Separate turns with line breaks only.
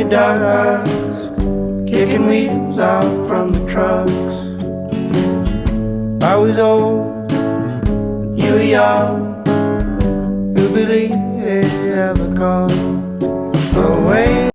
your dusk, kicking wheels out from the trucks. I was old, you were young, who believed it ever come away?